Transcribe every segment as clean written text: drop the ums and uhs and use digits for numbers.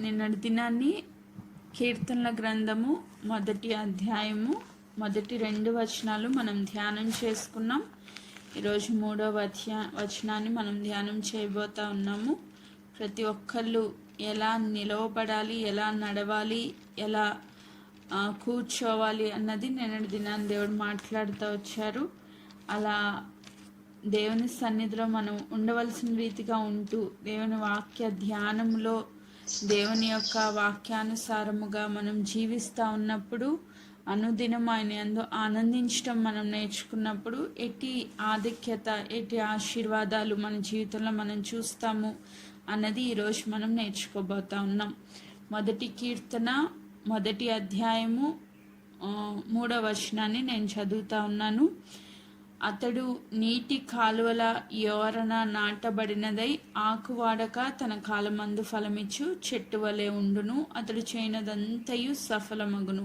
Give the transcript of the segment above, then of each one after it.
నిన్నటి దినాన్ని కీర్తనల గ్రంథము 1వ అధ్యాయము 1-2 వచనాలు మనం ధ్యానం చేసుకున్నాం. ఈరోజు 3వ వచనాన్ని మనం ధ్యానం చేయబోతా ఉన్నాము. ప్రతి ఒక్కళ్ళు ఎలా నిలవబడాలి, ఎలా నడవాలి, ఎలా కూర్చోవాలి అన్నది నిన్నటి దినాన్ని దేవుడు మాట్లాడుతూ వచ్చారు. అలా దేవుని సన్నిధిలో మనం ఉండవలసిన రీతిగా ఉంటూ దేవుని వాక్య ధ్యానంలో దేవుని యొక్క వాక్యానుసారముగా మనం జీవిస్తూ ఉన్నప్పుడు అనుదినం ఆయన యందు ఆనందించడం మనం నేర్చుకున్నప్పుడు ఎట్టి ఆధిక్యత, ఎట్టి ఆశీర్వాదాలు మన జీవితంలో మనం చూస్తాము అన్నది ఈరోజు మనం నేర్చుకోబోతా ఉన్నాం. 1 కీర్తన 1వ అధ్యాయము 3వ వచనాన్ని నేను చదువుతా ఉన్నాను. అతడు నీటి కాలువల యోరన నాటబడినదై ఆకువాడక తన కాలమందు ఫలమిచ్చు చెట్టు వలె ఉండును. అతడు చేయనదంతయు సఫలమగును.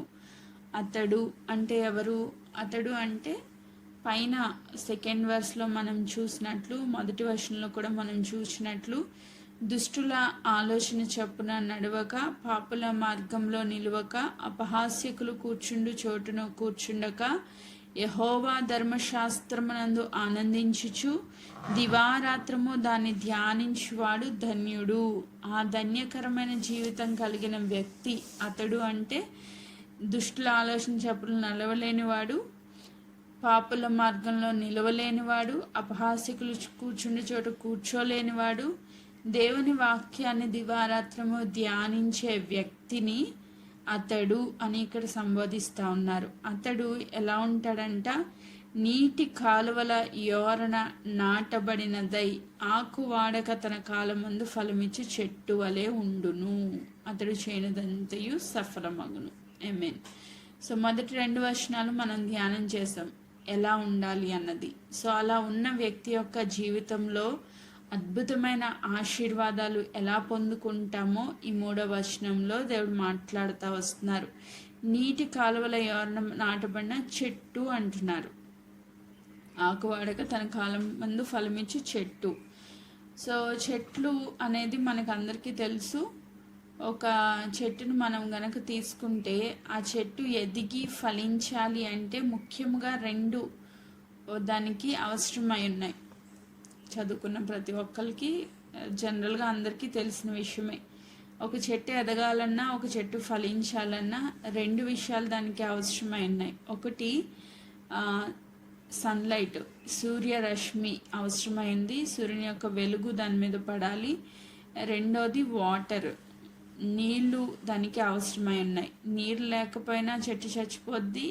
అతడు అంటే ఎవరు? అతడు అంటే పైన 2nd verseలో మనం చూసినట్లు, 1వ వచనంలో కూడా మనం చూసినట్లు, దుష్టుల ఆలోచన చొప్పున నడవక, పాపుల మార్గంలో నిలువక, అపహాస్యకులు కూర్చుండు చోటును కూర్చుండక, యెహోవా ధర్మశాస్త్రమునందు ఆనందించుచు దివారాత్రము దాన్ని ధ్యానించువాడు ధన్యుడు. ఆ ధన్యకరమైన జీవితం కలిగిన వ్యక్తి అతడు అంటే దుష్టుల ఆలోచన చెప్పులు నడవలేనివాడు, పాపుల మార్గంలో నిలవలేనివాడు, అపహాస్యకులు కూర్చుండే చోట కూర్చోలేనివాడు, దేవుని వాక్యాన్ని దివారాత్రము ధ్యానించే వ్యక్తిని అతడు అని ఇక్కడ సంబోధిస్తూ ఉన్నారు. అతడు ఎలా ఉంటాడంట? నీటి కాలువల యోరన నాటబడినదై ఆకువాడక తన కాలం ముందు ఫలమిచ్చి చెట్టు వలె ఉండును. అతడు చేయనదంతయు సఫలమగును. ఆమేన్. సో 1-2 వచనాలు మనం ధ్యానం చేసాం ఎలా ఉండాలి అన్నది. సో అలా ఉన్న వ్యక్తి యొక్క జీవితంలో అద్భుతమైన ఆశీర్వాదాలు ఎలా పొందుకుంటామో ఈ 3వ వచనంలో దేవుడు మాట్లాడుతూ వస్తున్నారు. నీటి కాలువల యోరన నాటబడిన చెట్టు అంటున్నారు. ఆకువాడక తన కాలం ముందు ఫలమిచ్చి చెట్టు. సో చెట్లు అనేది మనకు అందరికీ తెలుసు. ఒక చెట్టును మనం గనక తీసుకుంటే ఆ చెట్టు ఎదిగి ఫలించాలి అంటే ముఖ్యంగా 2 దానికి అవసరమై ఉన్నాయి. చదువుకున్న ప్రతి ఒక్కరికి జనరల్గా అందరికీ తెలిసిన విషయమే. ఒక చెట్టు ఎదగాలన్నా, ఒక చెట్టు ఫలించాలన్నా 2 విషయాలు దానికి అవసరమై ఉన్నాయి. ఒకటి సన్లైట్, సూర్యరశ్మి అవసరమైంది. సూర్యుని యొక్క వెలుగు దాని మీద పడాలి. రెండోది వాటర్, నీళ్ళు దానికి అవసరమై ఉన్నాయి. నీరు లేకపోయినా చెట్టు చచ్చిపోద్ది,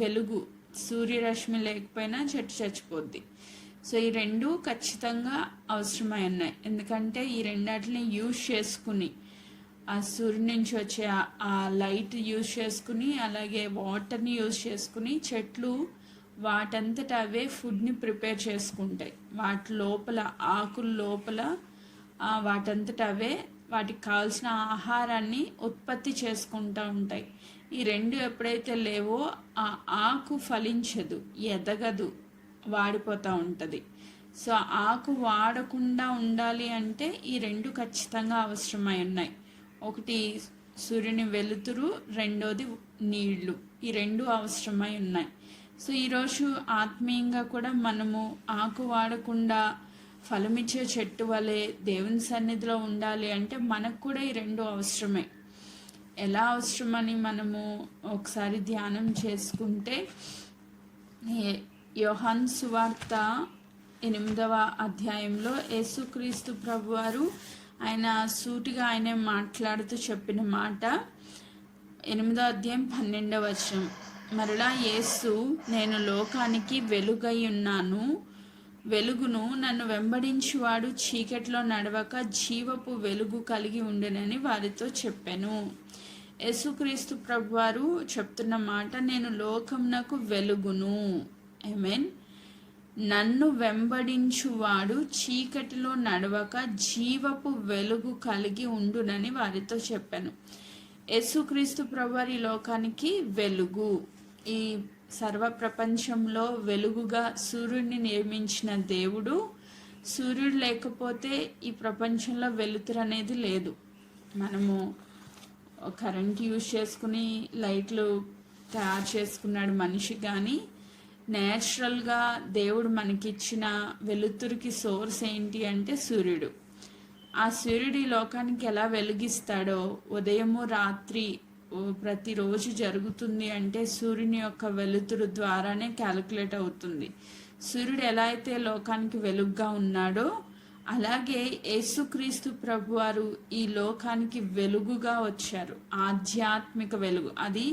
వెలుగు సూర్యరశ్మి లేకపోయినా చెట్టు చచ్చిపోద్ది. సో ఈ 2 ఖచ్చితంగా అవసరమై ఉన్నాయి. ఎందుకంటే ఈ రెండాటిని యూజ్ చేసుకుని, ఆ సూర్యుని నుంచి వచ్చే ఆ లైట్ యూజ్ చేసుకుని, అలాగే వాటర్ని యూజ్ చేసుకుని చెట్లు వాటంతట అవే ఫుడ్ని ప్రిపేర్ చేసుకుంటాయి. వాటి లోపల, ఆకుల లోపల వాటంతట అవే వాటికి కావాల్సిన ఆహారాన్ని ఉత్పత్తి చేసుకుంటూ ఉంటాయి. ఈ 2 ఎప్పుడైతే లేవో ఆ ఆకు ఫలించదు, ఎదగదు, వాడిపోతూ ఉంటుంది. సో ఆకు వాడకుండా ఉండాలి అంటే ఈ 2 ఖచ్చితంగా అవసరమై ఉన్నాయి. ఒకటి సూర్యుని వెలుతురు, రెండోది నీళ్లు. ఈ 2 అవసరమై ఉన్నాయి. సో ఈరోజు ఆత్మీయంగా కూడా మనము ఆకు వాడకుండా ఫలమిచ్చే చెట్టు వలె దేవుని సన్నిధిలో ఉండాలి అంటే మనకు కూడా ఈ 2 అవసరమే. ఎలా అవసరమని మనము ఒకసారి ధ్యానం చేసుకుంటే, యోహాను సువార్త 8వ అధ్యాయంలో యేసుక్రీస్తు ప్రభువారు ఆయన సూటిగా ఆయనే మాట్లాడుతూ చెప్పిన మాట, 8వ అధ్యాయం 12వ వచనం. మరలా యేసు, నేను లోకానికి వెలుగై ఉన్నాను, వెలుగును నన్ను వెంబడించువాడు చీకటిలో నడవక జీవపు వెలుగు కలిగి ఉండనని వారితో చెప్పాను. యేసుక్రీస్తు ప్రభువారు చెప్తున్న మాట, నేను లోకమునకు వెలుగును. ఆమేన్. నన్ను వెంబడించువాడు చీకటిలో నడవక జీవపు వెలుగు కలిగి ఉండునని వారితో చెప్పాను. యేసుక్రీస్తు ప్రభువారి లోకానికి వెలుగు. ఈ సర్వ ప్రపంచంలో వెలుగుగా సూర్యుడిని నిర్మించిన దేవుడు, సూర్యుడు లేకపోతే ఈ ప్రపంచంలో వెలుతురు అనేది లేదు. మనము కరెంట్ యూజ్ చేసుకుని లైట్లు తయారు చేసుకున్నాడు మనిషి, కానీ నేచురల్గా దేవుడు మనకిచ్చిన వెలుతురికి సోర్స్ ఏంటి అంటే సూర్యుడు. ఆ సూర్యుడు ఈ లోకానికి ఎలా వెలిగిస్తాడో ఉదయము రాత్రి ప్రతిరోజు జరుగుతుంది అంటే సూర్యుని యొక్క వెలుతురు ద్వారానే క్యాలిక్యులేట్ అవుతుంది. సూర్యుడు ఎలా అయితే లోకానికి వెలుగుగా ఉన్నాడో అలాగే యేసుక్రీస్తు ప్రభువారు ఈ లోకానికి వెలుగుగా వచ్చారు. ఆధ్యాత్మిక వెలుగు, అది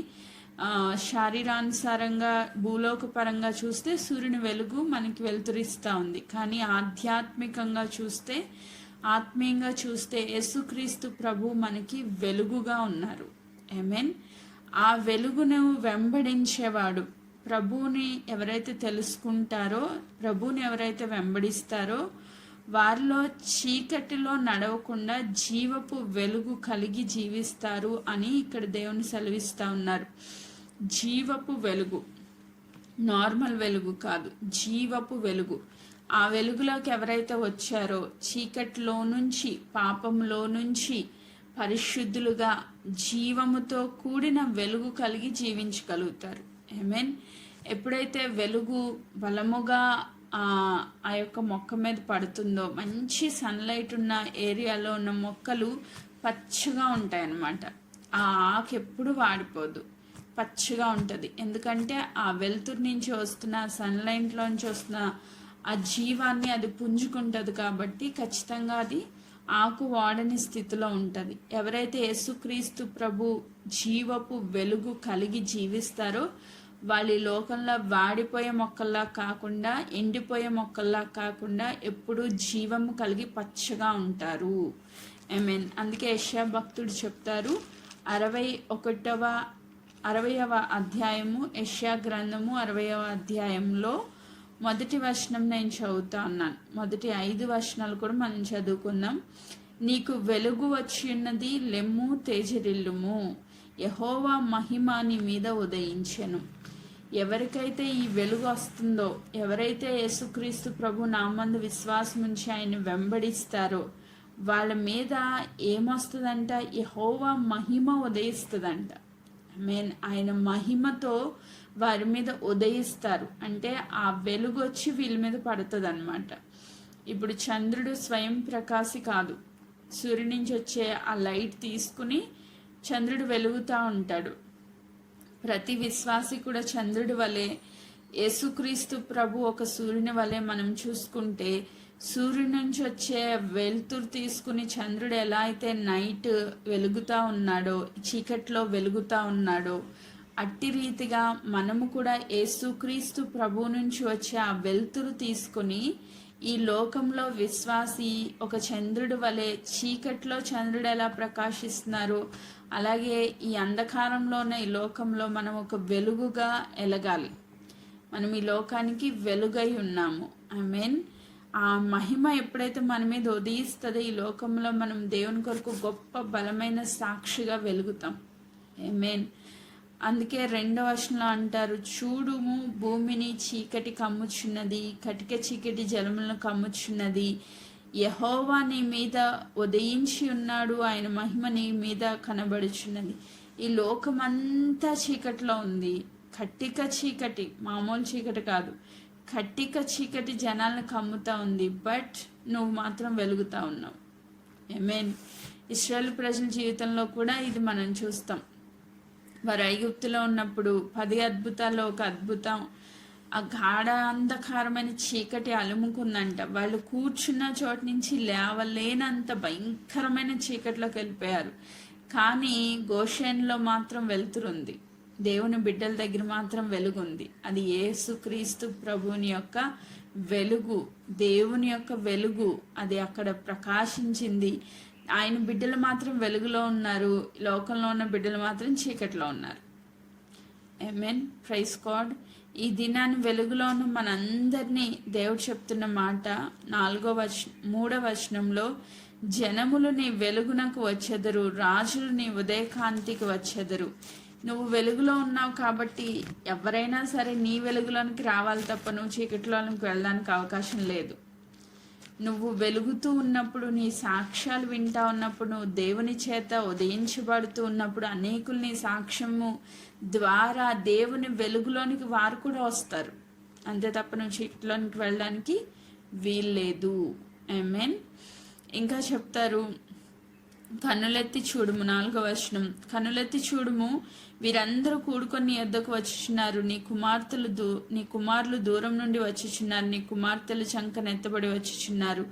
శారీరానుసారంగా భూలోకపరంగా చూస్తే సూర్యుని వెలుగు మనకి వెలుతురిస్తూ ఉంది. కానీ ఆధ్యాత్మికంగా చూస్తే, ఆత్మీయంగా చూస్తే యేసుక్రీస్తు ప్రభు మనకి వెలుగుగా ఉన్నారు. ఆమేన్. ఆ వెలుగును వెంబడించేవాడు, ప్రభువుని ఎవరైతే తెలుసుకుంటారో, ప్రభువుని ఎవరైతే వెంబడిస్తారో వారిలో చీకటిలో నడవకుండా జీవపు వెలుగు కలిగి జీవిస్తారు అని ఇక్కడ దేవుని సెలవిస్తూ ఉన్నారు. జీవపు వెలుగు, నార్మల్ వెలుగు కాదు, జీవపు వెలుగు. ఆ వెలుగులోకి ఎవరైతే వచ్చారో చీకటిలో నుంచి, పాపంలో నుంచి పరిశుద్ధులుగా జీవముతో కూడిన వెలుగు కలిగి జీవించగలుగుతారు. ఆమేన్. ఎప్పుడైతే వెలుగు బలముగా ఆ యొక్క మొక్క మీద పడుతుందో, మంచి సన్లైట్ ఉన్న ఏరియాలో ఉన్న మొక్కలు పచ్చగా ఉంటాయి అన్నమాట. ఆ ఆకు ఎప్పుడు వాడిపోదు, పచ్చగా ఉంటుంది. ఎందుకంటే ఆ వెలుతురు నుంచి వస్తున్న, సన్లైట్లోంచి వస్తున్న ఆ జీవాన్ని అది పుంజుకుంటుంది. కాబట్టి ఖచ్చితంగా అది ఆకు వాడని స్థితిలో ఉంటుంది. ఎవరైతే యేసుక్రీస్తు ప్రభు జీవపు వెలుగు కలిగి జీవిస్తారో వాళ్ళ లోకంలో వాడిపోయే మొక్కల్లా కాకుండా, ఎండిపోయే మొక్కల్లా కాకుండా ఎప్పుడూ జీవము కలిగి పచ్చగా ఉంటారు. ఐ అందుకే యెషయా భక్తుడు చెప్తారు, 60వ అధ్యాయము, యెషయా గ్రంథము 60వ అధ్యాయంలో మొదటి వచనం నేను చదువుతా ఉన్నాను. మొదటి 5 వచనాలు కూడా మనం చదువుకుందాం. నీకు వెలుగు వచ్చి ఉన్నది, లెమ్ము తేజరిల్లుము, యెహోవా మహిమ నీ మీద ఉదయించెను. ఎవరికైతే ఈ వెలుగు వస్తుందో, ఎవరైతే యేసుక్రీస్తు ప్రభు నామందు విశ్వాసం ఉంచి ఆయన వెంబడిస్తారో వాళ్ళ మీద ఏమొస్తుందంట? యెహోవా మహిమ ఉదయిస్తుందంట. ఆయన మహిమతో వారి మీద ఉదయిస్తారు. అంటే ఆ వెలుగు వచ్చి వీళ్ళ మీద పడుతుంది అనమాట. ఇప్పుడు చంద్రుడు స్వయం ప్రకాశి కాదు, సూర్యుడి నుంచి వచ్చే ఆ లైట్ తీసుకుని చంద్రుడు వెలుగుతూ ఉంటాడు. ప్రతి విశ్వాసి కూడా చంద్రుడి వలె, యేసుక్రీస్తు ప్రభు ఒక సూర్యుని వలె మనం చూసుకుంటే, సూర్యుడి నుంచి వచ్చే వెలుతురు తీసుకుని చంద్రుడు ఎలా అయితే నైట్ వెలుగుతూ ఉన్నాడో, చీకట్లో వెలుగుతూ ఉన్నాడో, అట్టి రీతిగా మనము కూడా యేసుక్రీస్తు ప్రభు నుంచి వచ్చే ఆ వెలుతురు తీసుకుని ఈ లోకంలో విశ్వాసి ఒక చంద్రుడి వలె, చీకట్లో చంద్రుడు ఎలా ప్రకాశిస్తున్నారో అలాగే ఈ అంధకారంలో ఉన్న ఈ లోకంలో మనం ఒక వెలుగుగా ఎలగాలి. మనం ఈ లోకానికి వెలుగై ఉన్నాము. ఆమేన్. ఆ మహిమ ఎప్పుడైతే మన మీద ఉదయిస్తుందో ఈ లోకంలో మనం దేవుని కొరకు గొప్ప బలమైన సాక్షిగా వెలుగుతాం. ఆమేన్. అందుకే 2వ వచనంలో అంటారు, చూడుము భూమిని చీకటి కమ్ముచున్నది, కటిక చీకటి జలములను కమ్ముచున్నది, యెహోవా నీ మీద ఉదయించి ఉన్నాడు, ఆయన మహిమ నీ మీద కనబడుచున్నది. ఈ లోకమంతా చీకటిలో ఉంది, కట్టిక చీకటి, మామూలు చీకటి కాదు, కట్టిక చీకటి జనాలను కమ్ముతా ఉంది. బట్ నువ్వు మాత్రం వెలుగుతా ఉన్నావు. ఆమేన్. ఇశ్రాయేలు ప్రజల జీవితంలో కూడా ఇది మనం చూస్తాం. వారు ఐగుప్తులో ఉన్నప్పుడు 10 అద్భుతాల్లో ఒక అద్భుతం, ఆ గాఢ అంధకారమైన చీకటి అలుముకుందంట. వాళ్ళు కూర్చున్న చోటు నుంచి లేవలేనంత భయంకరమైన చీకటిలోకి వెళ్ళిపోయారు. కానీ గోషెన్లో మాత్రం వెలుతురుంది, దేవుని బిడ్డల దగ్గర మాత్రం వెలుగుంది. అది యేసుక్రీస్తు ప్రభువుని యొక్క వెలుగు, దేవుని యొక్క వెలుగు, అది అక్కడ ప్రకాశించింది. ఆయన బిడ్డలు మాత్రం వెలుగులో ఉన్నారు, లోకంలో ఉన్న బిడ్డలు మాత్రం చీకటిలో ఉన్నారు. ఆమేన్. Praise God. ఈ దినాన్ని వెలుగులో ఉన్న మనందరినీ దేవుడు చెప్తున్న మాట 3వ వచనంలో, జనములు నీ వెలుగునకు వచ్చెదరు, రాజులు నీ ఉదయకాంతికి వచ్చెదరు. నువ్వు వెలుగులో ఉన్నావు కాబట్టి ఎవరైనా సరే నీ వెలుగులోనికి రావాలి తప్ప నువ్వు చీకటిలోనికి వెళ్ళడానికి అవకాశం లేదు. నువ్వు వెలుగుతూ ఉన్నప్పుడు, నీ సాక్ష్యాలు వింటా ఉన్నప్పుడు, నువ్వు దేవుని చేత ఉదయించబడుతూ ఉన్నప్పుడు అనేకులు నీ సాక్ష్యము ద్వారా దేవుని వెలుగులోనికి వారు కూడా వస్తారు. అంతే తప్ప నువ్వు చీకటిలోనికి వెళ్ళడానికి వీల్లేదు. ఆమేన్. ఇంకా చెప్తారు, కన్నులెత్తి చూడుము, 4వ వచనం. కన్నులెత్తి చూడుము, వీరందరూ కూడుకొని నీ యొద్దకు వచ్చుచున్నారు. నీ కుమారులు దూరం నుండి వచ్చుచున్నారు. నీ కుమార్తెలు చంకనెత్తబడి వచ్చుచున్నారు.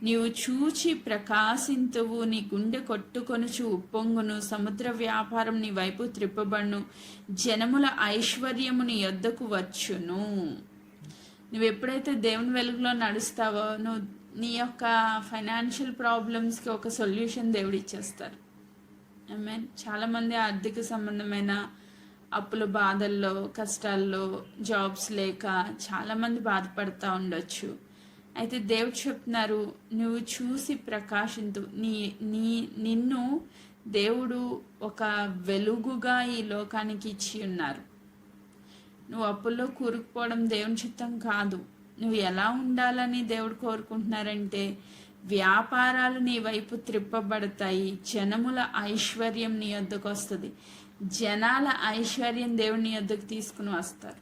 నీవు చూచి ప్రకాశింతువు. నీ గుండె కొట్టుకొనుచు ఉప్పొంగును. సముద్ర వ్యాపారం నీ వైపు త్రిప్పబడును. జనముల ఐశ్వర్యము నీ యొద్దకు వచ్చును. నువ్వు ఎప్పుడైతే దేవుని వెలుగులో నడుస్తావో, నువ్వు నీ యొక్క ఫైనాన్షియల్ ప్రాబ్లమ్స్కి ఒక సొల్యూషన్ దేవుడు ఇచ్చేస్తారు. ఆమేన్. చాలామంది ఆర్థిక సంబంధమైన అప్పుల బాధల్లో, కష్టాల్లో, జాబ్స్ లేక చాలామంది బాధపడుతూ ఉండొచ్చు. అయితే దేవుడు చెప్తున్నారు, నువ్వు చూసి ప్రకాశింతు. నిన్ను దేవుడు ఒక వెలుగుగా ఈ లోకానికి ఇచ్చి ఉన్నారు. నువ్వు అప్పుల్లో కూరుకుపోవడం దేవుని చిత్తం కాదు. నువ్వు ఎలా ఉండాలని దేవుడు కోరుకుంటున్నారంటే, వ్యాపారాలు నీ వైపు త్రిప్పబడతాయి. జనముల ఐశ్వర్యం నీ వద్దకు వస్తుంది. జనాల ఐశ్వర్యం దేవుని నీ వద్దకు తీసుకుని వస్తారు.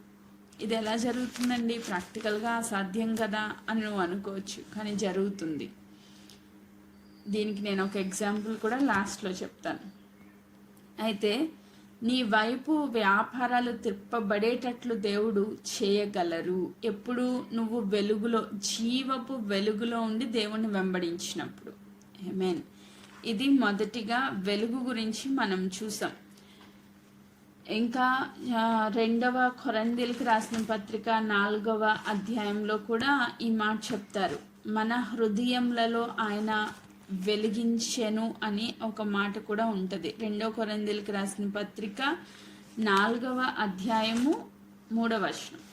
ఇది ఎలా జరుగుతుందండి? ప్రాక్టికల్గా అసాధ్యం కదా అని నువ్వు అనుకోవచ్చు, కానీ జరుగుతుంది. దీనికి నేను ఒక ఎగ్జాంపుల్ కూడా లాస్ట్లో చెప్తాను. అయితే నీ వైపు వ్యాపారాలు తిప్పబడేటట్లు దేవుడు చేయగలరు. ఎప్పుడు నువ్వు వెలుగులో, జీవపు వెలుగులో ఉండి దేవుణ్ణి వెంబడించినప్పుడు. ఆమేన్. ఇది మొదటిగా వెలుగు గురించి మనం చూసాం. ఇంకా 2వ కొరింథీయులకు రాసిన పత్రిక 4వ అధ్యాయంలో కూడా ఈ మాట చెప్తారు. మన హృదయములలో ఆయన వెలిగించెను అని ఒక మాట కూడా ఉంటుంది. 2వ కొరింథీయులకు రాసిన పత్రిక 4వ అధ్యాయము 3వ వచనం.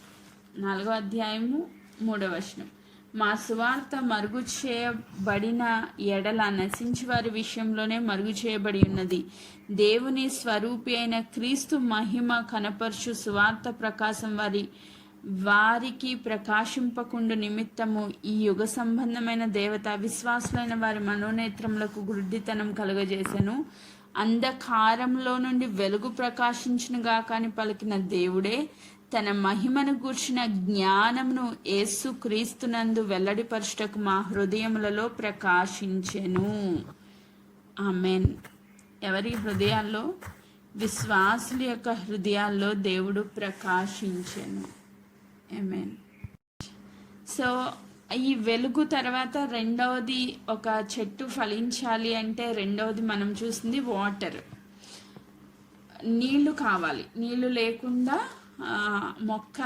4వ అధ్యాయము 3వ వచనం. మా సువార్త మరుగు చేయబడిన ఎడల నశించి వారి విషయంలోనే మరుగు చేయబడి ఉన్నది. దేవుని స్వరూపి అయిన క్రీస్తు మహిమ కనపరచు సువార్త ప్రకాశం వారికి ప్రకాశింపకుండు నిమిత్తము ఈ యుగ సంబంధమైన దేవత విశ్వాసులైన వారి మనోనేత్రములకు గుడ్డితనం కలుగజేసెను. అంధకారంలో నుండి వెలుగు ప్రకాశించునుగా కాని పలికిన దేవుడే తన మహిమను గూర్చిన జ్ఞానమును యేసు క్రీస్తునందు వెల్లడిపరచుటకు మా హృదయములలో ప్రకాశించెను. ఆమేన్. ఎవరి హృదయాల్లో? విశ్వాసుల యొక్క హృదయాల్లో దేవుడు ప్రకాశించెను. ఆమేన్. సో ఈ వెలుగు తర్వాత రెండవది, ఒక చెట్టు ఫలించాలి అంటే రెండవది మనం చూసింది వాటర్. నీళ్లు కావాలి. నీళ్లు లేకుండా మొక్క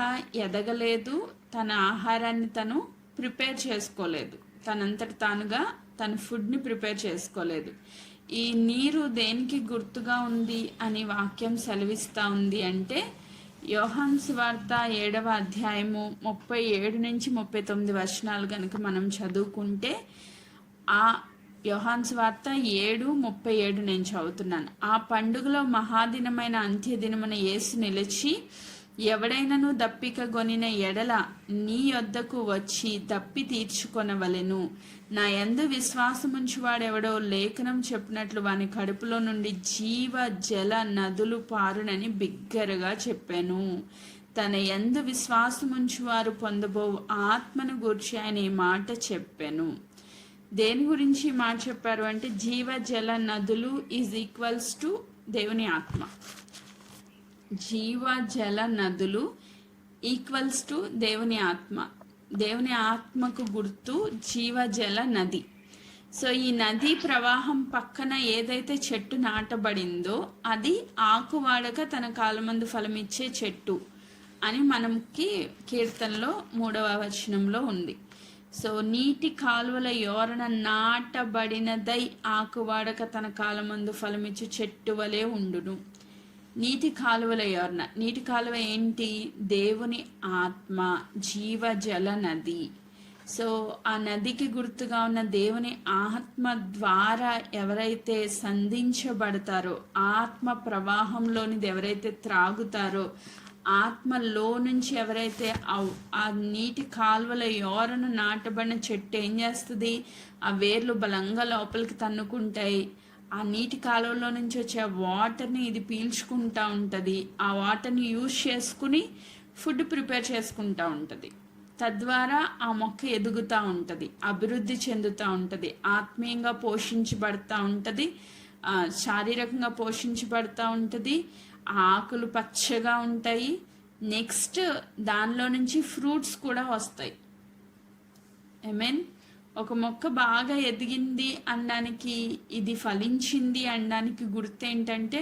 ఎదగలేదు, తన ఆహారాన్ని తను ప్రిపేర్ చేసుకోలేదు, తనంతట తానుగా తన ఫుడ్ని ప్రిపేర్ చేసుకోలేదు. ఈ నీరు దేనికి గుర్తుగా ఉంది అని వాక్యం సెలవిస్తూ ఉంది అంటే, యోహాను సువార్త 7వ అధ్యాయము 37 నుంచి 39 వచనాలు కనుక మనం చదువుకుంటే, ఆ యోహాను సువార్త 7:37 నేను చదువుతున్నాను. ఆ పండుగలో మహాదినమైన అంత్యదినమున యేసు నిలిచి, ఎవడైనను దప్పిక గొనిన ఎడల నీ యొద్దకు వచ్చి దప్పి తీర్చుకొనవలెను. నా యందు విశ్వాసముంచువాడెవడో లేఖనం చెప్పినట్లు వాని కడుపులో నుండి జీవ జల నదులు పారునని బిగ్గరగా చెప్పాను. తన యందు విశ్వాసముంచువారు పొందబో ఆత్మను గూర్చి ఆయన ఈ మాట చెప్పాను. దేని గురించి ఈ మాట చెప్పారు అంటే, జీవ జల నదులు ఈజ్ ఈక్వల్స్ టు దేవుని ఆత్మ. జీవ జల నదులు ఈక్వల్స్ టు దేవుని ఆత్మ. దేవుని ఆత్మకు గుర్తు జీవ జల నది. సో ఈ నదీ ప్రవాహం పక్కన ఏదైతే చెట్టు నాటబడిందో అది ఆకువాడక తన కాలమందు ఫలమిచ్చే చెట్టు అని మనకి కీర్తనలో 3వ వచనంలో ఉంది. సో నీటి కాలువల యోరణ నాటబడినదై ఆకువాడక తన కాలమందు ఫలమిచ్చు చెట్టు వలె ఉండును. నీటి కాలువల యోరణ, నీటి కాలువ ఏంటి? దేవుని ఆత్మ, జీవ జల నది. సో ఆ నదికి గుర్తుగా ఉన్న దేవుని ఆత్మ ద్వారా ఎవరైతే సంధించబడతారో, ఆత్మ ప్రవాహంలోనిది ఎవరైతే త్రాగుతారో, ఆత్మలో నుంచి ఎవరైతే ఆ నీటి కాలువల యోరను నాటబడిన చెట్టు ఏం చేస్తుంది, ఆ వేర్లు బలంగా లోపలికి తన్నుకుంటాయి. ఆ నీటి కాలువలో నుంచి వచ్చే వాటర్ని ఇది పీల్చుకుంటూ ఉంటుంది. ఆ వాటర్ని యూజ్ చేసుకుని ఫుడ్ ప్రిపేర్ చేసుకుంటూ ఉంటుంది. తద్వారా ఆ మొక్క ఎదుగుతూ ఉంటుంది, అభివృద్ధి చెందుతూ ఉంటుంది, ఆత్మీయంగా పోషించబడుతూ ఉంటుంది, శారీరకంగా పోషించబడుతూ ఉంటుంది. ఆకులు పచ్చగా ఉంటాయి. నెక్స్ట్ దానిలో నుంచి ఫ్రూట్స్ కూడా వస్తాయి. ఐ మీన్ ఒక మొక్క బాగా ఎదిగింది అనడానికి, ఇది ఫలించింది అనడానికి గుర్తు ఏంటంటే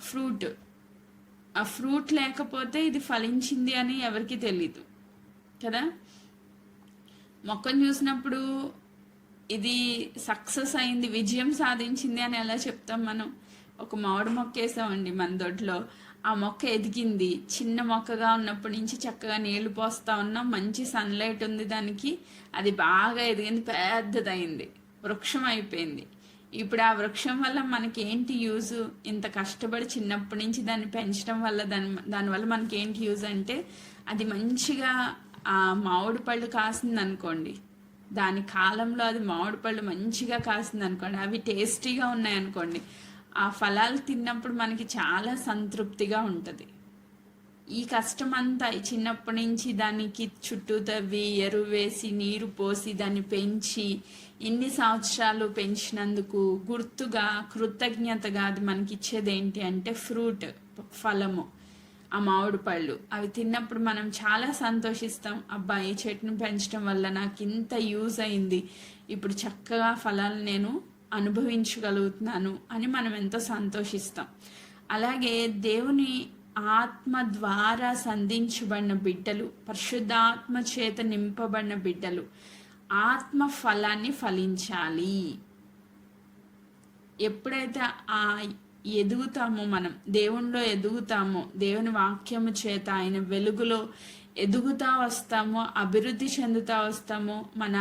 ఫ్రూట్. ఆ ఫ్రూట్ లేకపోతే ఇది ఫలించింది అని ఎవరికి తెలీదు కదా. మొక్కను చూసినప్పుడు ఇది సక్సెస్ అయింది, విజయం సాధించింది అని ఎలా చెప్తాం మనం? ఒక మామిడి మొక్క వేసామండి మన దొడ్లో, ఆ మొక్క ఎదిగింది, చిన్న మొక్కగా ఉన్నప్పటి నుంచి చక్కగా నీళ్లు పోస్తూ ఉన్నాం, మంచి సన్లైట్ ఉంది దానికి, అది బాగా ఎదిగింది, పెద్దదైంది, వృక్షం అయిపోయింది. ఇప్పుడు ఆ వృక్షం వల్ల మనకి ఏంటి యూజ్? ఇంత కష్టపడి చిన్నప్పటి నుంచి దాన్ని పెంచడం వల్ల దానివల్ల మనకి ఏంటి యూజ్ అంటే, అది మంచిగా ఆ మామిడి పళ్ళు కాసింది అనుకోండి, దాని కాలంలో అది మామిడి పళ్ళు మంచిగా కాసింది అనుకోండి, అవి టేస్టీగా ఉన్నాయనుకోండి, ఆ ఫలాలు తిన్నప్పుడు మనకి చాలా సంతృప్తిగా ఉంటుంది. ఈ కష్టం అంతా చిన్నప్పటి నుంచి దానికి చుట్టూ తవ్వి ఎరువు వేసి నీరు పోసి దాన్ని పెంచి ఇన్ని సంవత్సరాలు పెంచినందుకు గుర్తుగా కృతజ్ఞతగా అది మనకి ఇచ్చేది ఏంటి అంటే ఫ్రూట్, ఫలము, ఆ మామిడి పళ్ళు. అవి తిన్నప్పుడు మనం చాలా సంతోషిస్తాం. అబ్బా, ఈ చెట్టును పెంచడం వల్ల నాకు ఇంత యూజ్ అయింది, ఇప్పుడు చక్కగా ఫలాలు నేను అనుభవించగలుగుతున్నాను అని మనం ఎంతో సంతోషిస్తాం. అలాగే దేవుని ఆత్మ ద్వారా సంధించబడిన బిడ్డలు, పరిశుద్ధాత్మ చేత నింపబడిన బిడ్డలు ఆత్మ ఫలాన్ని ఫలించాలి. ఎప్పుడైతే ఆ ఎదుగుతామో, మనం దేవునిలో ఎదుగుతామో, దేవుని వాక్యము చేత ఆయన వెలుగులో ఎదుగుతా వస్తామో, అభివృద్ధి చెందుతా వస్తామో, మన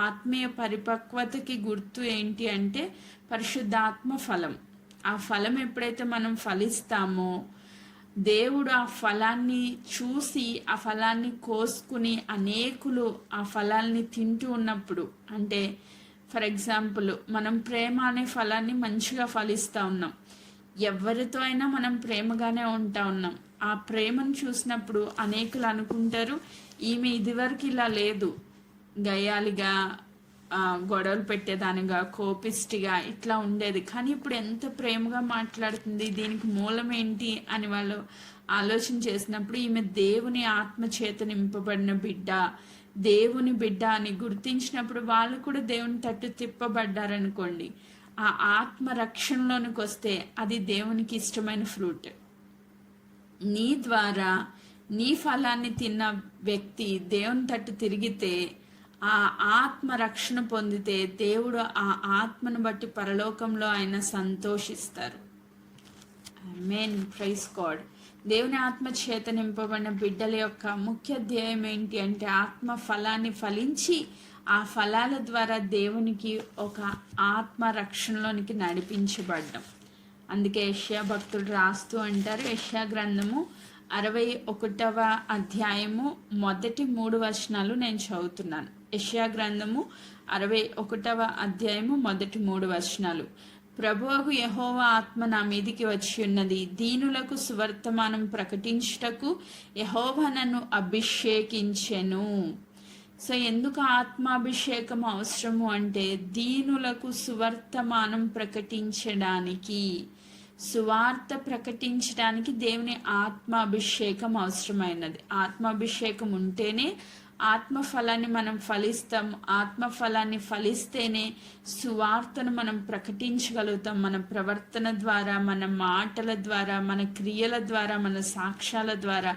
ఆత్మీయ పరిపక్వతకి గుర్తు ఏంటి అంటే పరిశుద్ధాత్మ ఫలం. ఆ ఫలం ఎప్పుడైతే మనం ఫలిస్తామో, దేవుడు ఆ ఫలాన్ని చూసి ఆ ఫలాన్ని కోసుకుని అనేకులు ఆ ఫలాన్ని తింటూ ఉన్నప్పుడు, అంటే ఫర్ ఎగ్జాంపుల్ మనం ప్రేమ అనే ఫలాన్ని మంచిగా ఫలిస్తూ ఉన్నాం, ఎవరితో అయినా మనం ప్రేమగానే ఉంటా ఉన్నాం. ఆ ప్రేమను చూసినప్పుడు అనేకులు అనుకుంటారు, ఈమె ఇదివరకు ఇలా లేదు, గయ్యాలిగా, గొడవలు పెట్టేదానిగా, కోపిస్టిగా ఇట్లా ఉండేది, కానీ ఇప్పుడు ఎంత ప్రేమగా మాట్లాడుతుంది, దీనికి మూలం ఏంటి అని వాళ్ళు ఆలోచన చేసినప్పుడు ఈమె దేవుని ఆత్మ చేత నింపబడిన బిడ్డ, దేవుని బిడ్డ అని గుర్తించినప్పుడు వాళ్ళు కూడా దేవుని తట్టు తిప్పబడ్డారనుకోండి, ఆ ఆత్మ రక్షణలోనికి వస్తే అది దేవునికి ఇష్టమైన ఫ్రూట్. నీ ద్వారా నీ ఫలాన్ని తిన్న వ్యక్తి దేవుని తట్టు తిరిగితే, ఆ ఆత్మ రక్షణ పొందితే, దేవుడు ఆ ఆత్మను బట్టి పరలోకంలో ఆయన సంతోషిస్తారు. ఆమేన్, ప్రైజ్ గాడ్. దేవుని ఆత్మ చేత నింపబడిన బిడ్డల యొక్క ముఖ్య ధ్యేయం ఏంటి అంటే ఆత్మ ఫలాన్ని ఫలించి ఆ ఫలాల ద్వారా దేవునికి ఒక ఆత్మ రక్షణలోనికి నడిపించబడ్డం. అందుకే యెషయా భక్తుడు రాస్తూ అంటారు, యెషయా గ్రంథము 61వ అధ్యాయము మొదటి 3 వచనాలు నేను చదువుతున్నాను. యెషయా గ్రంథము 61వ అధ్యాయము మొదటి 3 వచనాలు. ప్రభువగు యెహోవా ఆత్మ నా మీదికి వచ్చి ఉన్నది, దీనులకు సువర్తమానం ప్రకటించుటకు యెహోవా నన్ను అభిషేకించెను. సో ఎందుకు ఆత్మాభిషేకం అవసరము అంటే దీనులకు సువర్తమానం ప్రకటించడానికి, సువార్త ప్రకటించడానికి దేవుని ఆత్మాభిషేకం అవసరమైనది. ఆత్మాభిషేకం ఉంటేనే ఆత్మఫలాన్ని మనం ఫలిస్తాం. ఆత్మఫలాన్ని ఫలిస్తేనే సువార్తను మనం ప్రకటించగలుగుతాం. మన ప్రవర్తన ద్వారా, మన మాటల ద్వారా, మన క్రియల ద్వారా, మన సాక్ష్యాల ద్వారా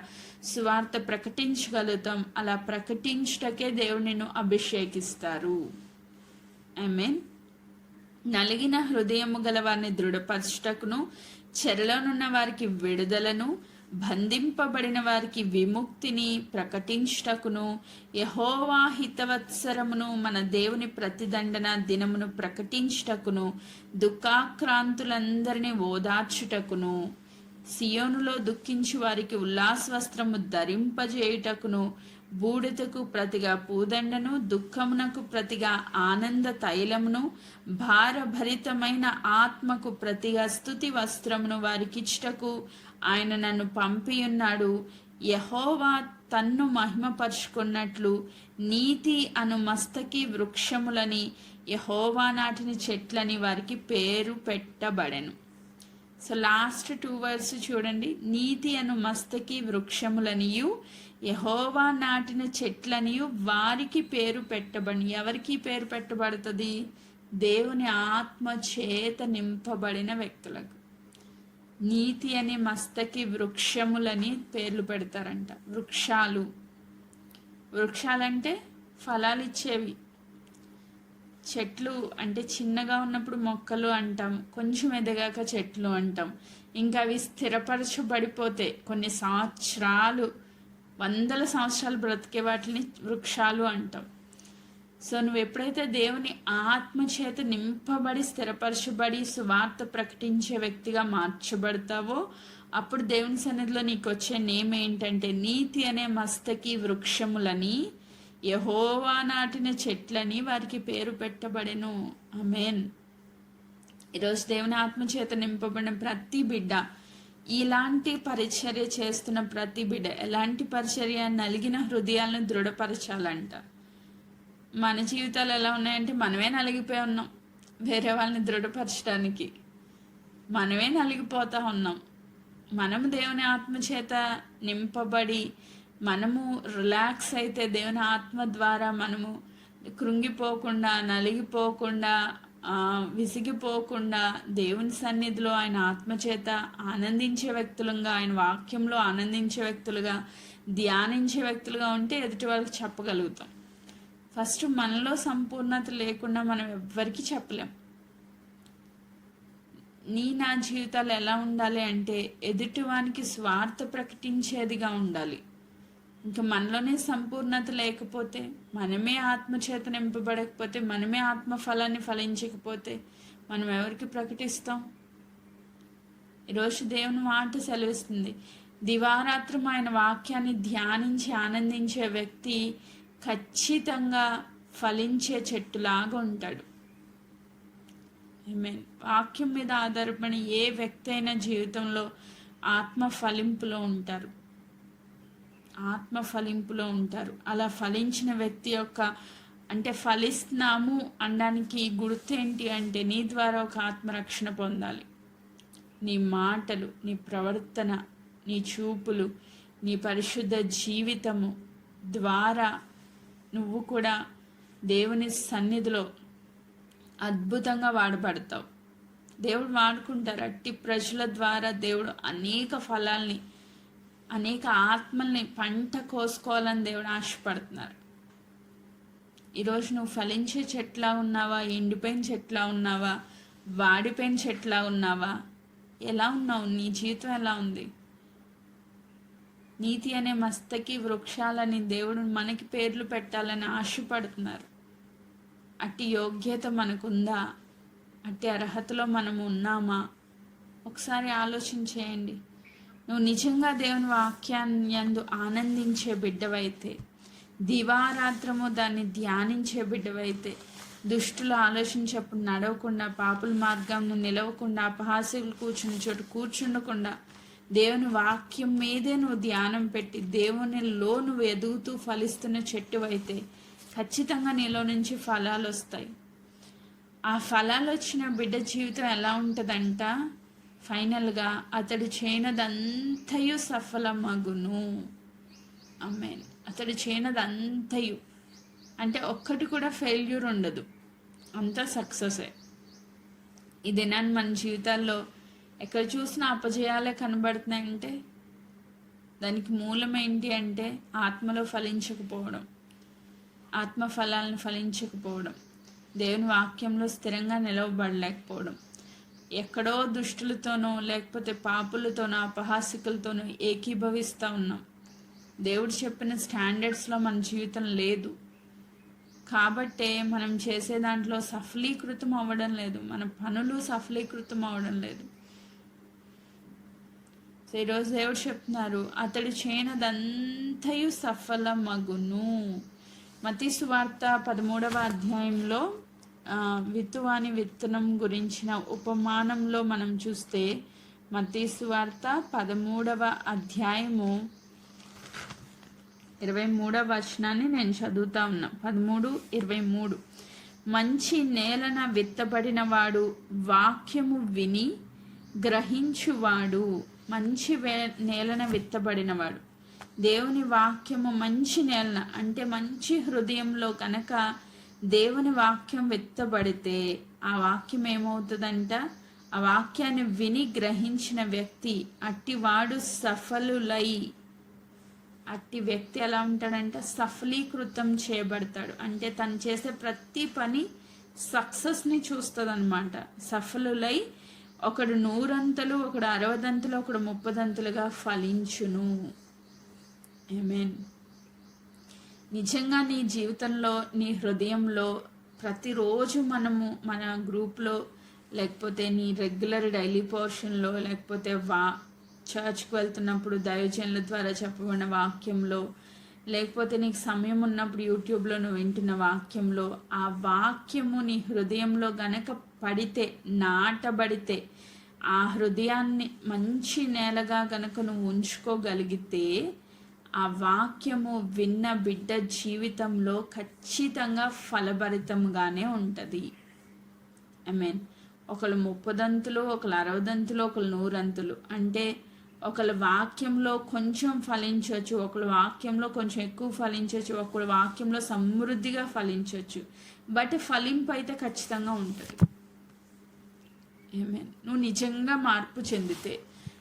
సువార్త ప్రకటించగలుగుతాం. అలా ప్రకటించుటకే దేవునిను అభిషేకిస్తారు. ఆమేన్. నలిగిన హృదయము గల వారిని దృఢపరచుటకును, చెరలోనున్న వారికి విడుదలను, బంధింపబడిన వారికి విముక్తిని ప్రకటించుటకును, యెహోవా హితవత్సరమును మన దేవుని ప్రతిదండన దినమును ప్రకటించుటకును, దుఃఖాక్రాంతులందరినీ ఓదార్చుటకును, సియోనులో దుఃఖించు వారికి ఉల్లాస వస్త్రము ధరింపజేయుటకును, బూడిదకు ప్రతిగా పూదండను, దుఃఖమునకు ప్రతిగా ఆనంద తైలమును, భారభరితమైన ఆత్మకు ప్రతిగా స్తుతి వస్త్రమును వారికిచ్చుటకు ఆయన నన్ను పంపియున్నాడు. యెహోవా తన్ను మహిమపరుచుకున్నట్లు నీతి అను మస్తకి వృక్షములని, యెహోవా నాటిన చెట్లని వారికి పేరు పెట్టబడెను. సో లాస్ట్ 2 వర్స్ చూడండి. నీతి అను మస్తకి వృక్షములనియు, యెహోవా నాటిన చెట్లనియు వారికి పేరు పెట్టబడి. ఎవరికి పేరు పెట్టబడుతుంది? దేవుని ఆత్మ చేత నింపబడిన వ్యక్తులకు. నీతి అనే మస్తకి వృక్షములని పేర్లు పెడతారంట. వృక్షాలంటే ఫలాలు ఇచ్చేవి. చెట్లు అంటే చిన్నగా ఉన్నప్పుడు మొక్కలు అంటాం, కొంచెం ఎదగాక చెట్లు అంటాం. ఇంకా అవి స్థిరపరచబడిపోతే కొన్ని సంవత్సరాలు, 100 సంవత్సరాలు బ్రతికే వాటిని వృక్షాలు అంటాం. సో నువ్వు ఎప్పుడైతే దేవుని ఆత్మ చేత నింపబడి స్థిరపరచబడి సువార్త ప్రకటించే వ్యక్తిగా మార్చబడతావో అప్పుడు దేవుని సన్నిధిలో నీకు వచ్చే నేమ్ ఏంటంటే నీతి అనే మస్తకి వృక్షములని, యెహోవా నాటిన చెట్లని వారికి పేరు పెట్టబడెను. ఆమేన్. ఈరోజు దేవుని ఆత్మ చేత నింపబడిన ప్రతి బిడ్డ, ఇలాంటి పరిచర్య చేస్తున్న ప్రతి బిడ్డ ఎలాంటి పరిచర్య? నలిగిన హృదయాలను దృఢపరచాలంట. మన జీవితాలు ఎలా ఉన్నాయంటే మనమే నలిగిపోయి ఉన్నాం. వేరే వాళ్ళని దృఢపరచడానికి మనమే నలిగిపోతూ ఉన్నాం. మనము దేవుని ఆత్మ చేత నింపబడి మనము రిలాక్స్ అయితే దేవుని ఆత్మ ద్వారా మనము కృంగిపోకుండా, నలిగిపోకుండా, విసిగిపోకుండా దేవుని సన్నిధిలో ఆయన ఆత్మచేత ఆనందించే వ్యక్తులుగా, ఆయన వాక్యంలో ఆనందించే వ్యక్తులుగా, ధ్యానించే వ్యక్తులుగా ఉంటే ఎదుటి వాళ్ళకి చెప్పగలుగుతాం. ఫస్ట్ మనలో సంపూర్ణత లేకుండా మనం ఎవ్వరికి చెప్పలేం. నా జీవితాలు ఎలా ఉండాలి అంటే ఎదుటివానికి స్వార్థ ప్రకటించేదిగా ఉండాలి. ఇంకా మనలోనే సంపూర్ణత లేకపోతే, మనమే ఆత్మచేత నింపబడకపోతే, మనమే ఆత్మ ఫలాన్ని ఫలించకపోతే మనం ఎవరికి ప్రకటిస్తాం? ఈరోజు దేవుని మాట సెలవిస్తుంది, దివారాత్రం ఆయన వాక్యాన్ని ధ్యానించి ఆనందించే వ్యక్తి ఖచ్చితంగా ఫలించే చెట్టులాగా ఉంటాడు. ఆమేన్. వాక్యం మీద ఆధారపడి ఏ వ్యక్తి అయినా జీవితంలో ఆత్మ ఫలింపులో ఉంటారు. అలా ఫలించిన వ్యక్తి యొక్క అంటే ఫలిస్తున్నాము అనడానికి గుర్తు ఏంటి అంటే నీ ద్వారా ఒక ఆత్మరక్షణ పొందాలి. నీ మాటలు, నీ ప్రవర్తన, నీ చూపులు, నీ పరిశుద్ధ జీవితము ద్వారా నువ్వు కూడా దేవుని సన్నిధిలో అద్భుతంగా వాడబడతావు. దేవుడు వాడుకుంటారు. అట్టి ప్రజల ద్వారా దేవుడు అనేక ఫలాల్ని, అనేక ఆత్మల్ని పంట కోసుకోవాలని దేవుడు ఆశపడుతున్నారు. ఈరోజు నువ్వు ఫలించే చెట్లా ఉన్నావా? ఎండిపోయిన చెట్లా ఉన్నావా? వాడిపోయిన చెట్లా ఉన్నావా? ఎలా ఉన్నావు? నీ జీవితం ఎలా ఉంది? నీతి అనే మస్తకి వృక్షాలని దేవుడు మనకి పేర్లు పెట్టాలని ఆశపడుతున్నారు. అట్టి యోగ్యత మనకుందా? అట్టి అర్హతలో మనము ఉన్నామా? ఒకసారి ఆలోచించేయండి. నువ్వు నిజంగా దేవుని వాక్యాన్ని యందు ఆనందించే బిడ్డవైతే, దివారాత్రము దాన్ని ధ్యానించే బిడ్డవైతే, దుష్టులు ఆలోచించేప్పుడు నడవకుండా, పాపుల మార్గంను నిలవకుండా, అపహాస్యులు కూర్చుని చోటు కూర్చుండకుండా, దేవుని వాక్యం మీదే నువ్వు ధ్యానం పెట్టి దేవునిలో నువ్వు ఎదుగుతూ ఫలిస్తున్న చెట్టువైతే ఖచ్చితంగా నీలో నుంచి ఫలాలు వస్తాయి. ఆ ఫలాలు వచ్చిన బిడ్డ జీవితం ఎలా ఉంటుందంట? ఫైనల్గా అతడు చేయనదంతయు సఫలమగును. ఆమేన్. అతడు చేయనదంతయు అంటే ఒక్కటి కూడా ఫెయిల్యూర్ ఉండదు, అంతా సక్సెసే. ఈ దినాన్ని మన జీవితాల్లో ఎక్కడ చూసినా అపజయాలే కనబడుతున్నాయంటే దానికి మూలం ఏంటి అంటే ఆత్మలో ఫలించకపోవడం, ఆత్మ ఫలాలను ఫలించకపోవడం, దేవుని వాక్యంలో స్థిరంగా నిలవబడలేకపోవడం, ఎక్కడో దుష్టులతోనో లేకపోతే పాపులతోనో అపహాసికులతోనో ఏకీభవిస్తూ ఉన్నాం. దేవుడు చెప్పిన స్టాండర్డ్స్లో మన జీవితం లేదు కాబట్టే మనం చేసే దాంట్లో సఫలీకృతం అవ్వడం లేదు, మన పనులు సఫలీకృతం అవ్వడం లేదు. సో ఈరోజు దేవుడు చెప్తున్నారు, అతడు చేయనదంతయు సఫలమగును. మత్తయి సువార్త 13వ అధ్యాయంలో విత్తువాని విత్తనం గురించిన ఉపమానంలో మనం చూస్తే, మత్తయి సువార్త 13వ అధ్యాయము 23వ వచనాన్ని నేను చదువుతా ఉన్నా. 13:23. మంచి నేలన విత్తబడిన వాడు వాక్యము విని గ్రహించువాడు. మంచి నేలన విత్తబడినవాడు, దేవుని వాక్యము మంచి నేలన అంటే మంచి హృదయంలో కనుక దేవుని వాక్యం విత్తబడితే ఆ వాక్యం ఏమవుతుందంట, ఆ వాక్యాన్ని విని గ్రహించిన వ్యక్తి అట్టివాడు సఫలులై, అట్టి వ్యక్తి ఎలా ఉంటాడంటే సఫలీకృతం చేయబడతాడు. అంటే తను చేసే ప్రతి పని సక్సెస్ని చూస్తుంది అనమాట. సఫలులై ఒకడు 100 ఒకడు 60 ఒకడు 30 ఫలించును. ఆమేన్. నిజంగా నీ జీవితంలో, నీ హృదయంలో ప్రతిరోజు మనము మన గ్రూప్లో, లేకపోతే నీ రెగ్యులర్ డైలీ పోర్షన్లో, లేకపోతే చర్చ్కి వెళ్తున్నప్పుడు దైవజనుల ద్వారా చెప్పబడిన వాక్యంలో, లేకపోతే నీకు సమయం ఉన్నప్పుడు యూట్యూబ్లో నువ్వు వింటున్న వాక్యంలో, ఆ వాక్యము నీ హృదయంలో గనక పడితే, నాటబడితే, ఆ హృదయాన్ని మంచి నేలగా గనక నువ్వు ఉంచుకోగలిగితే ఆ వాక్యము విన్న బిడ్డ జీవితంలో ఖచ్చితంగా ఫలభరితంగానే ఉంటుంది. మీన్ ఒకళ్ళు 30 ఒకళ్ళు 60 ఒకళ్ళు 100. అంటే ఒకళ్ళ వాక్యంలో కొంచెం ఫలించవచ్చు, ఒకళ్ళ వాక్యంలో కొంచెం ఎక్కువ ఫలించవచ్చు, ఒకళ్ళ వాక్యంలో సమృద్ధిగా ఫలించవచ్చు. బట్ ఫలింపు అయితే ఖచ్చితంగా ఉంటుంది. మీన్ నువ్వు నిజంగా మార్పు చెందితే,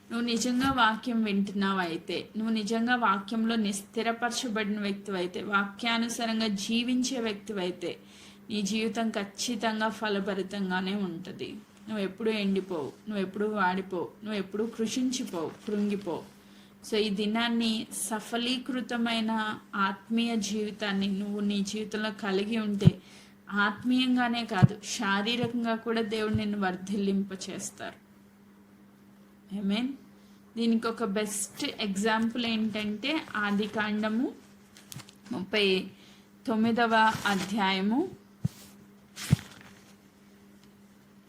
నువ్వు నిజంగా వాక్యం వింటున్నావు అయితే, నువ్వు నిజంగా వాక్యంలో స్థిరపరచబడిన వ్యక్తివైతే, వాక్యానుసారంగా జీవించే వ్యక్తివైతే నీ జీవితం ఖచ్చితంగా ఫలభరితంగానే ఉంటుంది. నువ్వు ఎప్పుడూ ఎండిపోవు, నువ్వు ఎప్పుడూ వాడిపోవు, నువ్వు ఎప్పుడూ కృషించిపోవు, కృంగిపోవు. సో ఈ దినాన్ని సఫలీకృతమైన ఆత్మీయ జీవితాన్ని నువ్వు నీ జీవితంలో కలిగి ఉంటే ఆత్మీయంగానే కాదు, శారీరకంగా కూడా దేవుడు నిన్ను వర్ధిల్లింప చేస్తారు. ఆమేన్. దీనికి ఒక బెస్ట్ ఎగ్జాంపుల్ ఏంటంటే ఆదికాండము 39వ అధ్యాయము.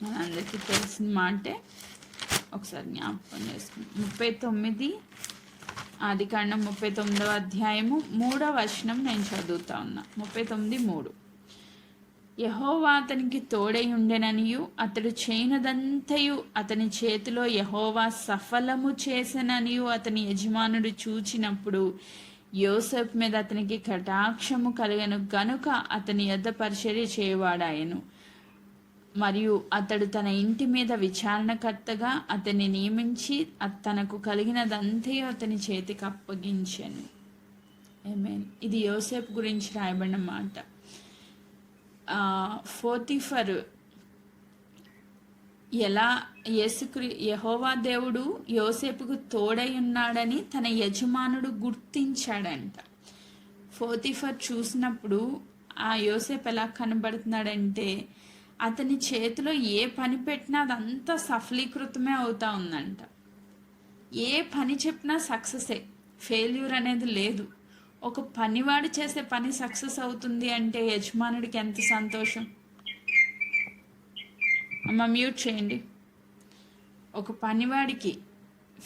మనందరికీ తెలిసిన మాటే, ఒకసారి జ్ఞాపకం చేసుకున్నాం. ఆదికాండం 39వ అధ్యాయము 3వ వచనం నేను చదువుతా ఉన్నా. 39:3. యెహోవా అతనికి తోడై ఉండెననియు అతడు చేయనదంతయు అతని చేతిలో యెహోవా సఫలము చేసెననియు అతని యజమానుడు చూచినప్పుడు యోసేపు మీద అతనికి కటాక్షము కలిగెను గనుక అతని యొద్ద పరిచర్య చేయవాడాయెను. మరియు అతడు తన ఇంటి మీద విచారణకర్తగా అతన్ని నియమించి తనకు కలిగినదంతయు అతని చేతికి అప్పగించెను. ఆమేన్. ఇది యోసేపు గురించి రాయబడిన మాట. పోతీఫర్ ఎలా యెహోవా దేవుడు యోసేపుకు తోడై ఉన్నాడని తన యజమానుడు గుర్తించాడంట. పోతీఫర్ చూసినప్పుడు ఆ యోసేపు ఎలా కనబడుతున్నాడంటే అతని చేతిలో ఏ పని పెట్టినా అదంతా సఫలీకృతమే అవుతా ఉందంట. ఏ పని చెప్పినా సక్సెసే, ఫెయిల్యూర్ అనేది లేదు. ఒక పనివాడు చేసే పని సక్సెస్ అవుతుంది అంటే యజమానుడికి ఎంత సంతోషం. అమ్మ మ్యూట్ చేయండి. ఒక పనివాడికి,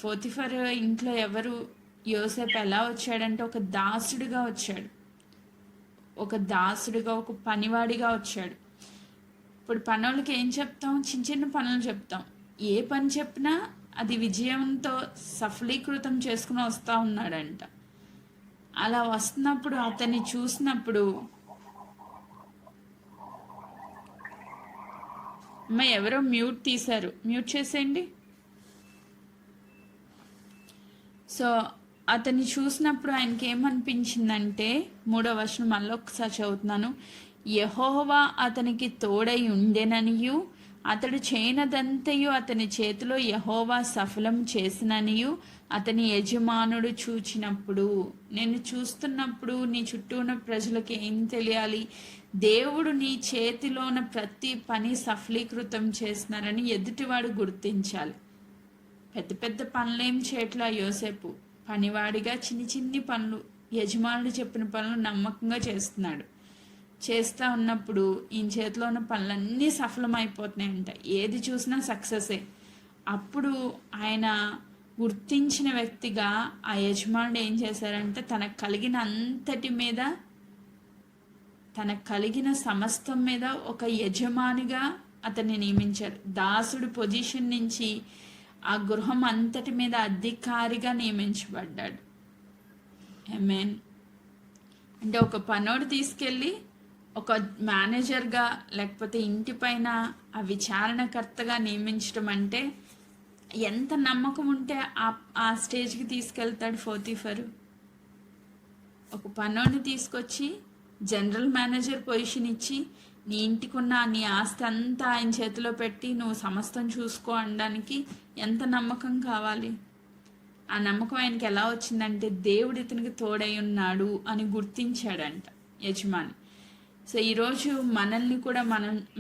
పోతీఫర్ ఇంట్లో ఎవరు, యోసేపు ఎలా వచ్చాడంటే ఒక దాసుడిగా వచ్చాడు, ఒక దాసుడిగా, ఒక పనివాడిగా వచ్చాడు. ఇప్పుడు పనులకి ఏం చెప్తాం? చిన్న చిన్న పనులు చెప్తాం. ఏ పని చెప్పినా అది విజయంతో సఫలీకృతం చేసుకుని వస్తూ ఉన్నాడంట. అలా వస్తున్నప్పుడు అతన్ని చూసినప్పుడు, అమ్మ ఎవరో మ్యూట్ తీశారు, మ్యూట్ చేసేయండి. సో అతన్ని చూసినప్పుడు ఆయనకి ఏమనిపించిందంటే, 3వ వచనం మళ్ళీ ఒకసారి చదువుతున్నాను. యెహోవా అతనికి తోడై ఉండెననియు అతడు చేయనదంతయు అతని చేతిలో యెహోవా సఫలం చేసిననియు అతని యజమానుడు చూచినప్పుడు. నేను చూస్తున్నప్పుడు నీ చుట్టూ ఉన్న ప్రజలకు ఏం తెలియాలి? దేవుడు నీ చేతిలో ఉన్న ప్రతి పని సఫలీకృతం చేసినారని ఎదుటివాడు గుర్తించాలి. పెద్ద పెద్ద పనులేం చేయట్లా యోసేపు. పనివాడిగా చిన్ని చిన్ని పనులు, యజమానుడు చెప్పిన పనులు నమ్మకంగా చేస్తున్నాడు. చేస్తూ ఉన్నప్పుడు ఈయన చేతిలో ఉన్న పనులన్నీ సఫలమైపోతున్నాయంట. ఏది చూసినా సక్సెసే. అప్పుడు ఆయన గుర్తించిన వ్యక్తిగా ఆ యజమానుడు ఏం చేశారంటే తనకు కలిగిన సమస్తం మీద ఒక యజమానిగా అతన్ని నియమించారు. దాసుడి పొజిషన్ నుంచి ఆ గృహం అంతటి మీద అధికారిగా నియమించబడ్డాడు. ఆమేన్. అంటే ఒక పనోడు తీసుకెళ్ళి ఒక మేనేజర్గా లేకపోతే ఇంటి పైన ఆ విచారణకర్తగా నియమించడం అంటే ఎంత నమ్మకం ఉంటే ఆ స్టేజ్కి తీసుకెళ్తాడు పోతీఫరు. ఒక పనోడిని తీసుకొచ్చి జనరల్ మేనేజర్ పొజిషన్ ఇచ్చి నీ ఇంటికున్న నీ ఆస్తి అంతా ఆయన చేతిలో పెట్టి నువ్వు సమస్తం చూసుకో అనడానికి ఎంత నమ్మకం కావాలి. ఆ నమ్మకం ఆయనకి ఎలా వచ్చిందంటే దేవుడు ఇతనికి తోడై ఉన్నాడు అని గుర్తించాడంట యజమాని. సో ఈరోజు మనల్ని కూడా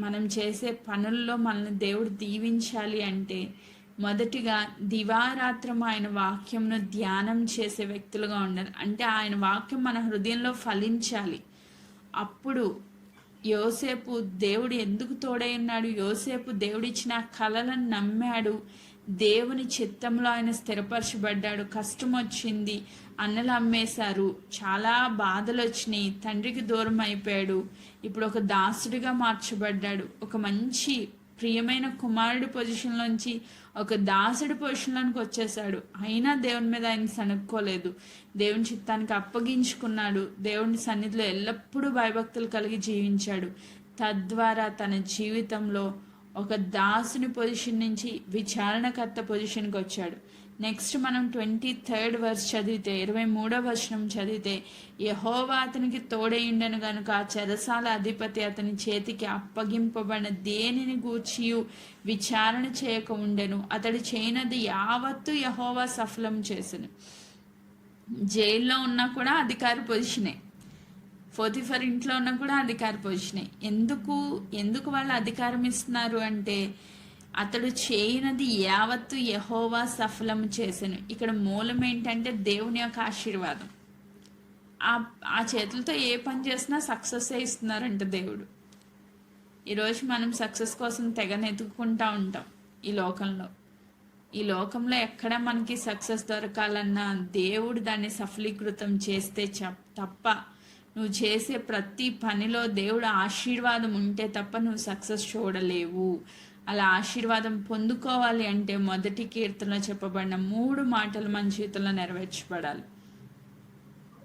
మనం చేసే పనుల్లో మనల్ని దేవుడు దీవించాలి అంటే మొదటిగా దివారాత్రం ఆయన వాక్యంను ధ్యానం చేసే వ్యక్తులుగా ఉండాలి. అంటే ఆయన వాక్యం మన హృదయంలో ఫలించాలి. అప్పుడు యోసేపు దేవుడు ఎందుకు తోడై ఉన్నాడు, యోసేపు దేవుడిచ్చిన కలలను నమ్మాడు, దేవుని చిత్తంలో ఆయన స్థిరపరచబడ్డాడు. కష్టం వచ్చింది, అన్నలు అమ్మేశారు, చాలా బాధలు వచ్చినాయి, తండ్రికి దూరం అయిపోయాడు, ఇప్పుడు ఒక దాసుడిగా మార్చబడ్డాడు. ఒక మంచి ప్రియమైన కుమారుడి పొజిషన్లోంచి ఒక దాసుడి పొజిషన్లోనికి వచ్చేసాడు. అయినా దేవుని మీద ఆయన సనుక్కోలేదు, దేవుని చిత్తానికి అప్పగించుకున్నాడు. దేవుని సన్నిధిలో ఎల్లప్పుడూ భయభక్తులు కలిగి జీవించాడు. తద్వారా తన జీవితంలో ఒక దాసుని పొజిషన్ నుంచి విచారణకర్త పొజిషన్కి వచ్చాడు. నెక్స్ట్ మనం 23rd verse చదివితే 23వ వచనం చదివితే యెహోవా అతనికి తోడైండెను గనుక ఆ చెరసాల అధిపతి అతని చేతికి అప్పగింపబడిన దేనిని గూర్చియు విచారణ చేయక ఉండెను. అతడు చేయనది యావత్తు యెహోవా సఫలం చేసెను. జైల్లో ఉన్నా కూడా అధికార పొజిషనే, పోతీఫర్ ఇంట్లో ఉన్నా కూడా అధికార పొజిషనే. ఎందుకు వాళ్ళు అధికారం ఇస్తున్నారు అంటే అతడు చేయనది యావత్తు యెహోవా సఫలం చేసెను. ఇక్కడ మూలం ఏంటంటే దేవుని యొక్క ఆశీర్వాదం. ఆ చేతులతో ఏ పని చేసినా సక్సెస్ ఇస్తున్నారంట దేవుడు. ఈరోజు మనం సక్సెస్ కోసం తెగనెతుక్కుంటూ ఉంటాం ఈ లోకంలో ఎక్కడ మనకి సక్సెస్ దొరకాలన్నా దేవుడు దాన్ని సఫలీకృతం చేస్తే తప్ప, నువ్వు చేసే ప్రతి పనిలో దేవుడు ఆశీర్వాదం ఉంటే తప్ప నువ్వు సక్సెస్ చూడలేవు. అలా ఆశీర్వాదం పొందుకోవాలి అంటే మొదటి కీర్తనలో చెప్పబడిన 3 మాటలు మన జీవితంలో నెరవేర్చబడాలి.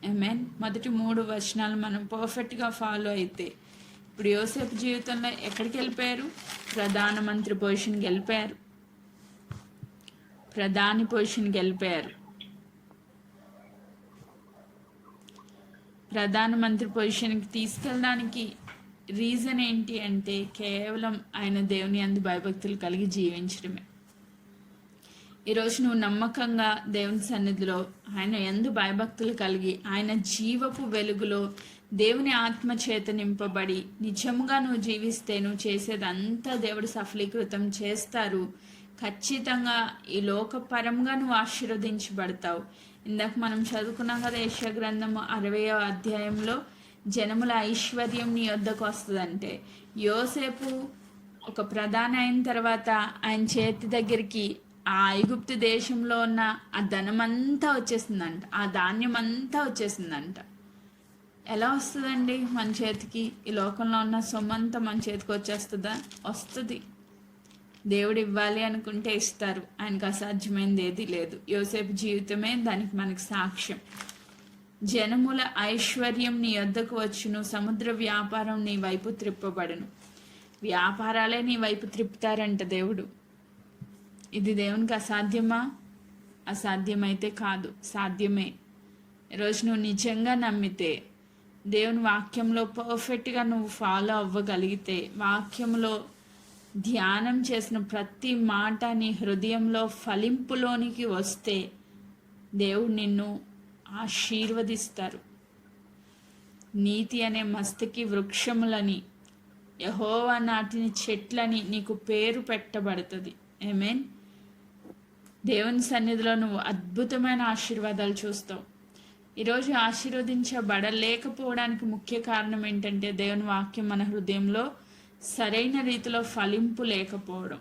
ఆమేన్. మొదటి 3 వచనాలు మనం పర్ఫెక్ట్గా ఫాలో అయితే ఇప్పుడు యోసేపు జీవితంలో ఎక్కడికి వెళ్ళిపోయారు? ప్రధానమంత్రి పొజిషన్కి వెళ్ళిపోయారు, ప్రధాని పొజిషన్కి వెళ్ళిపోయారు. ప్రధానమంత్రి పొజిషన్కి తీసుకెళ్ళడానికి రీజన్ ఏంటి అంటే కేవలం ఆయన దేవుని యందు భయభక్తులు కలిగి జీవించడమే. ఈరోజు నువ్వు నమ్మకంగా దేవుని సన్నిధిలో ఆయన యందు భయభక్తులు కలిగి ఆయన జీవపు వెలుగులో దేవుని ఆత్మ చేత నింపబడి నిజముగా నువ్వు జీవిస్తే నువ్వు చేసేదంతా దేవుడు సఫలీకృతం చేస్తారు. ఖచ్చితంగా ఈ లోకపరంగా నువ్వు ఆశీర్వదించబడతావు. ఇందాక మనం చదువుకున్నాం కదా, యెషయా గ్రంథము 60వ అధ్యాయంలో జనముల ఐశ్వర్యం నీ వద్దకు వస్తుందంటే యోసేపు ఒక ప్రధాని అయిన తర్వాత ఆయన చేతి దగ్గరికి ఆ ఐగుప్తు దేశంలో ఉన్న ఆ ధనమంతా వచ్చేసిందంట, ఆ ధాన్యం అంతా వచ్చేసిందంట. ఎలా వస్తుందండి మన చేతికి? ఈ లోకంలో ఉన్న సొమ్మంతా మన చేతికి వచ్చేస్తుందా? వస్తుంది. దేవుడు ఇవ్వాలి అనుకుంటే ఇస్తారు, ఆయనకు అసాధ్యమైనది ఏది లేదు. యోసేపు జీవితమే దానికి మనకి సాక్ష్యం. జనముల ఐశ్వర్యం నీ వద్దకు వచ్చును, సముద్ర వ్యాపారం నీ వైపు త్రిప్పబడును. వ్యాపారాలే నీ వైపు త్రిప్పుతారంట దేవుడు. ఇది దేవునికి అసాధ్యమా? అసాధ్యమైతే కాదు, సాధ్యమే. ఈరోజు నువ్వు నిజంగా నమ్మితే, దేవుని వాక్యంలో పర్ఫెక్ట్గా నువ్వు ఫాలో అవ్వగలిగితే, వాక్యంలో ధ్యానం చేసిన ప్రతి మాట నీ హృదయంలో ఫలింపులోనికి వస్తే దేవుడు నిన్ను ఆశీర్వదిస్తారు. నీతి అనే మస్తకి వృక్షములని, యెహోవా నాటిన చెట్లని నీకు పేరు పెట్టబడుతుంది. ఆమేన్. దేవుని సన్నిధిలో నువ్వు అద్భుతమైన ఆశీర్వాదాలు చూస్తావు. ఈరోజు ఆశీర్వదించబడలేకపోవడానికి ముఖ్య కారణం ఏంటంటే దేవుని వాక్యం మన హృదయంలో సరైన రీతిలో ఫలింపు లేకపోవడం.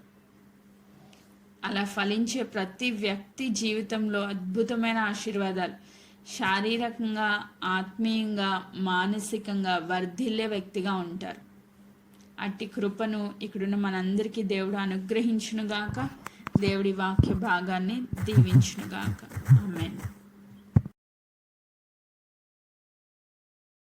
అలా ఫలించే ప్రతి వ్యక్తి జీవితంలో అద్భుతమైన ఆశీర్వాదాలు, శారీరకంగా, ఆత్మీయంగా, మానసికంగా వర్ధిల్లే వ్యక్తిగా ఉంటారు. అట్టి కృపను ఇక్కడున్న మనందరికీ దేవుడు అనుగ్రహించునుగాక. దేవుడి వాక్య భాగాన్ని దీవించునుగాక. ఆమేన్.